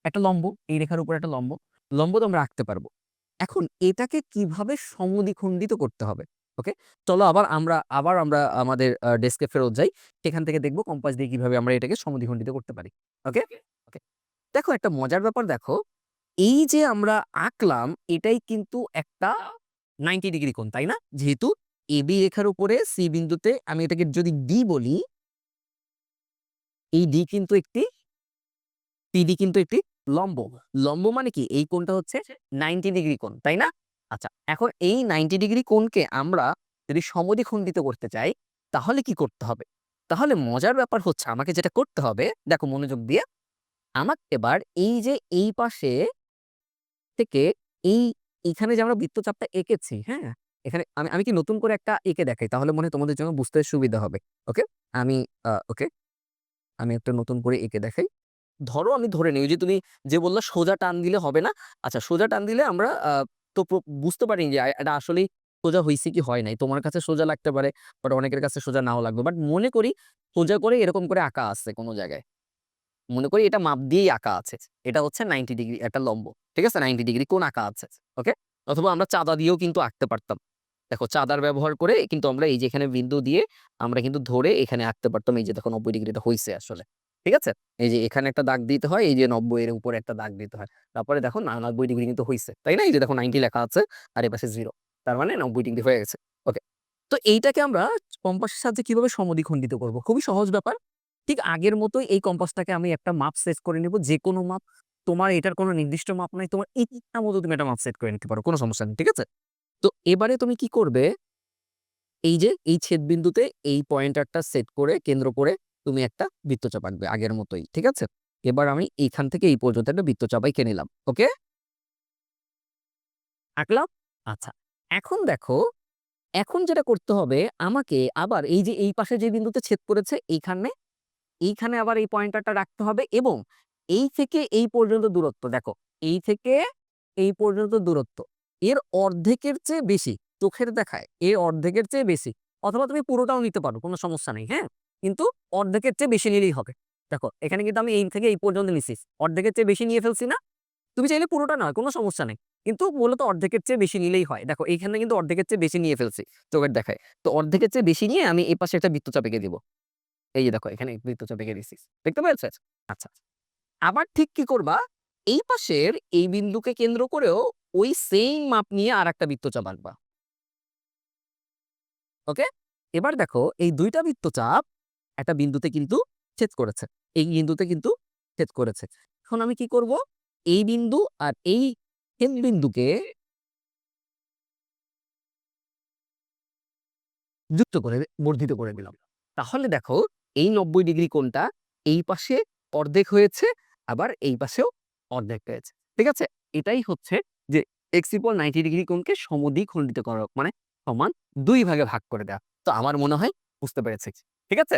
একটা লম্ব, এই রেখার উপর একটা লম্ব। লম্ব তো আমরা আঁকতে পারবো। এখন এটাকে কিভাবে সমদ্বিখণ্ডিত করতে হবে? ওকে? চলো আবার আমরা আমাদের ডেস্কে ফেরত যাই। সেখান থেকে দেখব কম্পাস দিয়ে কিভাবে আমরা এটাকে সমদ্বিখণ্ডিত করতে পারি। ওকে? ওকে। দেখো একটা মজার ব্যাপার দেখো। এই যে আমরা আঁকলাম এটাই কিন্তু একটা 90 ডিগ্রি কোণ, তাই না? যেহেতু AB রেখার উপরে C বিন্দুতে আমি এটাকে যদি D বলি, এই D কিন্তু একটি PD কিন্তু একটি লম্ব। লম্ব মানে কি? এই কোণটা হচ্ছে 90 ডিগ্রি কোণ, তাই না? আচ্ছা, এখন এই 90 ডিগ্রি কোণকে আমরা যদি সমদ্বিখণ্ডিত করতে চাই, তাহলে কি করতে হবে? তাহলে মজার ব্যাপার হচ্ছে আমাকে যেটা করতে হবে, দেখো মনোযোগ দিয়ে, আমাকে এবার এই যে এই পাশে থেকে এই এখানে যে আমরা বৃত্তচাপটা এঁকেছি, হ্যাঁ? এখানে আমি আমি কি নতুন করে একটা এঁকে দেখাই? তাহলে মনে হয় তোমাদের জন্য বুঝতে সুবিধা হবে। ওকে? আমি ওকে, আমি একটা নতুন করে এঁকে দেখাই। ধরো আমি ধরে নেই ওই যে তুমি যে বললা সোজা টান দিলে হবে না। আচ্ছা সোজা টান দিলে আমরা তো বুঝতে পারিনি যে এটা আসলেই সোজা হইছে কি হয় নাই। তোমার কাছে সোজা লাগতে পারে, বাট অনেকের কাছে সোজা নাও লাগবে। বাট মনে করি সোজা করে এরকম করে আঁকা আছে কোন জায়গায়। মনে করি এটা মাপ দিয়েই আঁকা আছে। এটা হচ্ছে 90 ডিগ্রি একটা লম্ব। ঠিক আছে? 90 ডিগ্রি কোণ আঁকা আছে। ওকে? অথবা আমরা চাঁদা দিয়েও কিন্তু আঁকতে পারতাম। দেখো চাঁদার ব্যবহার করে কিন্তু আমরা এই যে এখানে বিন্দু দিয়ে আমরা কিন্তু ধরে এখানে আঁকতে পারতাম। এই যে দেখো 90 ডিগ্রিটা হইছে আসলে। ঠিক আছে? এই যে এখানে একটা দাগ দিতে হয়, এই যে 90 এর উপরে একটা দাগ দিতে হয়। তারপরে দেখো 90 ডিগ্রি কিন্তু হইছে। তাই না? এই যে দেখো 90 লেখা আছে আর এপাশে 0। তার মানে 90 ডিগ্রি হয়ে গেছে। ওকে। তো এইটাকে আমরা কম্পাসের সাহায্যে কিভাবে সমদ্বিখণ্ডিত করব? খুবই সহজ ব্যাপার। ঠিক আগের মতোই এই কম্পাসটাকে আমি একটা মাপ সেট করে নিব। যেকোনো মাপ। তোমার এটার কোনো নির্দিষ্ট মাপ নাই। তোমার ইচ্ছা মতো তুমি একটা মাপ সেট করে নিতে পারো। কোনো সমস্যা নেই। ঠিক আছে? তো এবারে তুমি কি করবে? এই যে এই ছেদবিন্দুতে এই পয়েন্টারটা সেট করে কেন্দ্র করে তুমি একটা বৃত্তচাপ আঁকবে আগের মতোই। ঠিক আছে? এবার আমি এইখান থেকে এই পর্যন্ত একটা বৃত্তচাপ এঁকে নিলাম। ওকে? আঁকলাম? আচ্ছা। এখন দেখো, এখন যেটা করতে হবে আমাকে আবার এই যে এই পাশে যে বিন্দুতে ছেদ করেছে এইখানে আবার এই পয়েন্টারটা রাখতে হবে এবং এই থেকে এই পর্যন্ত দূরত্ব দেখো, এই থেকে এই পর্যন্ত দূরত্ব এর অর্ধেকের চেয়ে বেশি। চোখের দেখায় এর অর্ধেকের চেয়ে বেশি। অথবা তুমি পুরোটাও নিতে পারো, কোনো সমস্যা নেই, হ্যাঁ? কিন্তু অর্ধেকের চেয়ে বেশি নিলেই হবে। দেখো এখানে কিন্তু আমি এই থেকে এই পর্যন্ত নিছি। অর্ধেকের চেয়ে বেশি নিয়ে ফেলছি না? তুমি চাইলে পুরোটা নয়, কোনো সমস্যা নেই। কিন্তু মূলত অর্ধেকের চেয়ে বেশি নিলেই হয়। দেখো এইখানে কিন্তু অর্ধেকের চেয়ে বেশি নিয়ে ফেলছি চোখের দেখায়। তো অর্ধেকের চেয়ে বেশি নিয়ে আমি এই পাশে একটা বৃত্তচাপ এঁকে দিব। এই যে দেখো এখানে বৃত্তচাপ এঁকে দিছি। দেখতে পেয়েছ? আচ্ছা। আবার ঠিক কি করবা? এই পাশের এই বিন্দুকে কেন্দ্র করেও ওই সেইম মাপ নিয়ে আরেকটা বৃত্তচাপ আঁকবা। ওকে? এবার দেখো এই ২ টা বৃত্তচাপ একটা বিন্দুতে কিন্তু ছেদ করেছে। এই বিন্দুতে কিন্তু ছেদ করেছে। এখন আমি কি করব? এই বিন্দু আর এই ছেদ বিন্দুকে যুক্ত করে বর্ধিত করে দিলাম। তাহলে দেখো এই ৯০ ডিগ্রি কোণটা এই পাশে অর্ধেক হয়েছে, আবার এই পাশেও অর্ধেক হয়েছে। ঠিক আছে? এটাই হচ্ছে যে x = ৯০ ডিগ্রি কোণকে সমদ্বিখণ্ডিত করা মানে সমান ২ ভাগে ভাগ করে দেওয়া। তো আমার মনে হয় বুঝতে পেরেছি। ঠিক আছে?